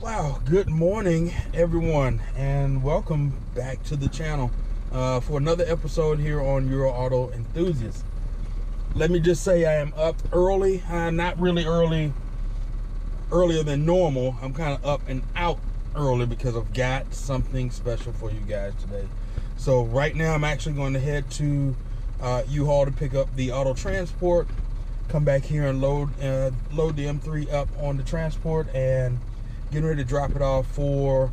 Wow, good morning everyone, and welcome back to the channel for another episode here on Euro Auto Enthusiast. Let me just say I am up early, not really earlier than normal. I'm kind of up and out early because I've got something special for you guys today. So right now I'm actually going to head to U-Haul to pick up the auto transport, come back here and load the M3 up on the transport, and getting ready to drop it off for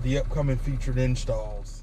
the upcoming featured installs.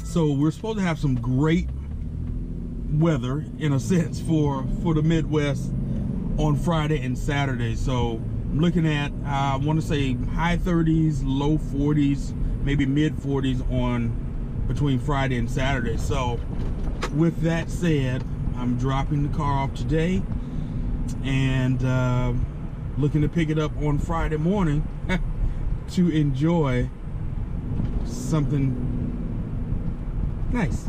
So we're supposed to have some great weather, in a sense, for the Midwest on Friday and Saturday. So I'm looking at, I want to say high 30s, low 40s, maybe mid 40s on between Friday and Saturday. So with that said, I'm dropping the car off today and looking to pick it up on Friday morning to enjoy something nice.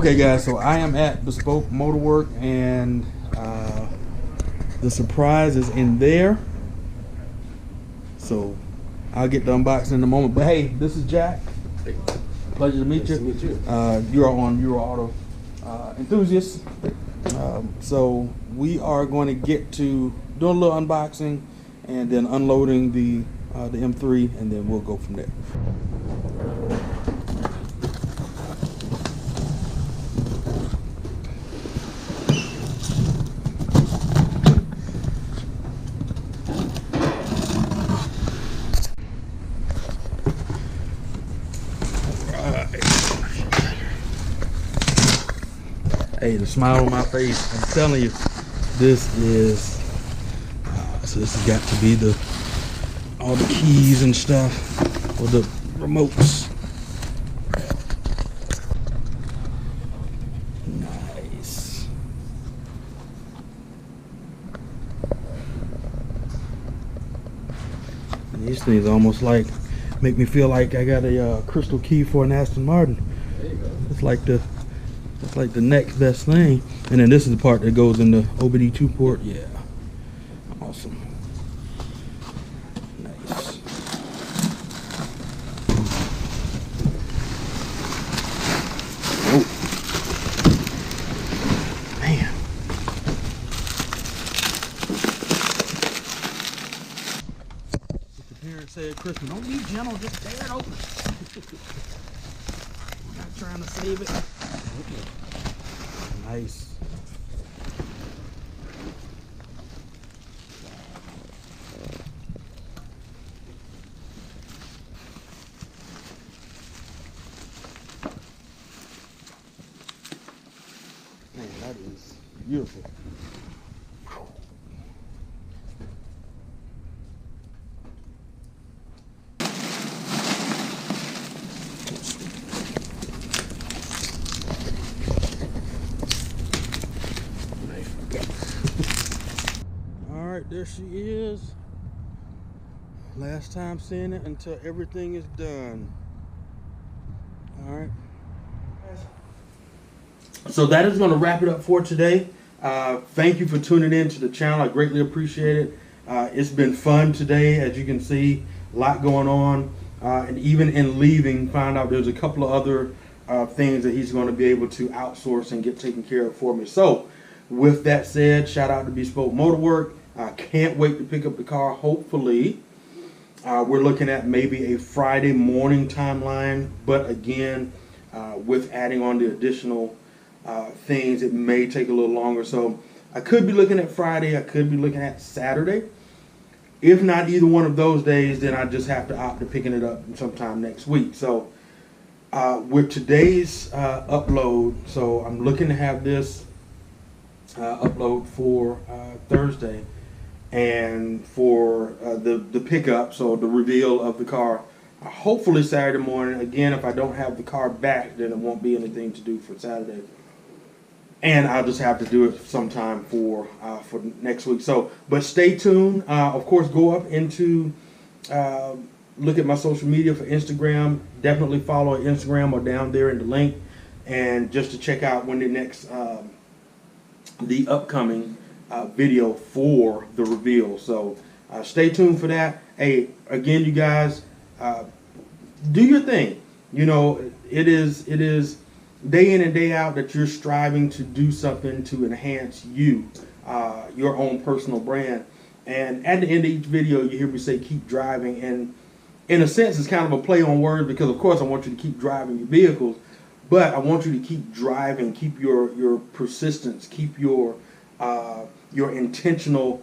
Okay guys, so I am at Bespoke Motorwerke, and the surprise is in there. So I'll get the unboxing in a moment. But hey, this is Jack. Hey. Pleasure to meet you. Nice to meet you. You're on Euro Auto Enthusiast. So we are going to get to do a little unboxing and then unloading the M3, and then we'll go from there. Hey, the smile on my face, I'm telling you, this is, so this has got to be all the keys and stuff for the remotes. Nice. And these things almost like, make me feel like I got a crystal key for an Aston Martin. There you go. It's like the next best thing. And then this is the part that goes in the OBD2 port. Yeah, awesome. Nice. Oh man, what the parents said at Christmas, don't be gentle, just tear it open. We're not trying to save it. Nice. Man, that is beautiful. There she is. Last time seeing it until everything is done. All right. So that is going to wrap it up for today. Thank you for tuning in to the channel. I greatly appreciate it. It's been fun today, as you can see, a lot going on. And even in leaving, found out there's a couple of other things that he's going to be able to outsource and get taken care of for me. So with that said, shout out to Bespoke Motorwerke. I can't wait to pick up the car. Hopefully, we're looking at maybe a Friday morning timeline. But again, with adding on the additional things, it may take a little longer. So I could be looking at Friday. I could be looking at Saturday. If not either one of those days, then I just have to opt to picking it up sometime next week. So with today's upload, so I'm looking to have this upload for Thursday. And for the pickup, so the reveal of the car, hopefully Saturday morning. Again, if I don't have the car back, then it won't be anything to do for Saturday, and I'll just have to do it sometime for next week. So, but stay tuned. Of course, go up into look at my social media for Instagram. Definitely follow Instagram or down there in the link, and just to check out when the next the upcoming video for the reveal. So stay tuned for that. Hey, again, you guys, do your thing. You know, it is day in and day out that you're striving to do something to enhance you, your own personal brand. And at the end of each video, you hear me say keep driving, and in a sense it's kind of a play on words, because of course I want you to keep driving your vehicles, but I want you to keep driving, keep your persistence, keep your intentional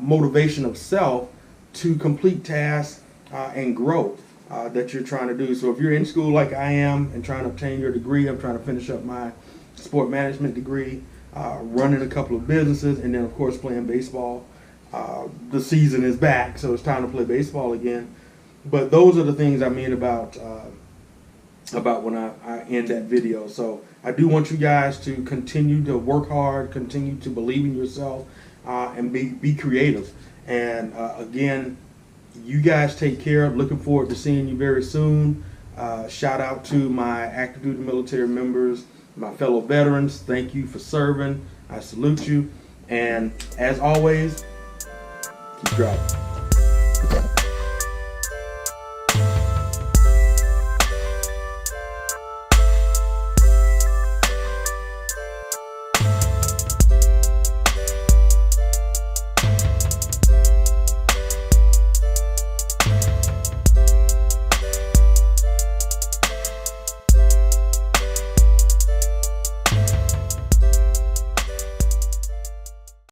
motivation of self to complete tasks and growth that you're trying to do. So if you're in school like I am and trying to obtain your degree, I'm trying to finish up my sport management degree, running a couple of businesses, and then of course playing baseball. The season is back, so it's time to play baseball again. But those are the things I mean about when I end that video. So I do want you guys to continue to work hard, continue to believe in yourself, and be creative. And again, you guys take care. Looking forward to seeing you very soon. Shout out to my active duty military members My fellow veterans, thank you for serving. I salute you. And as always, keep driving.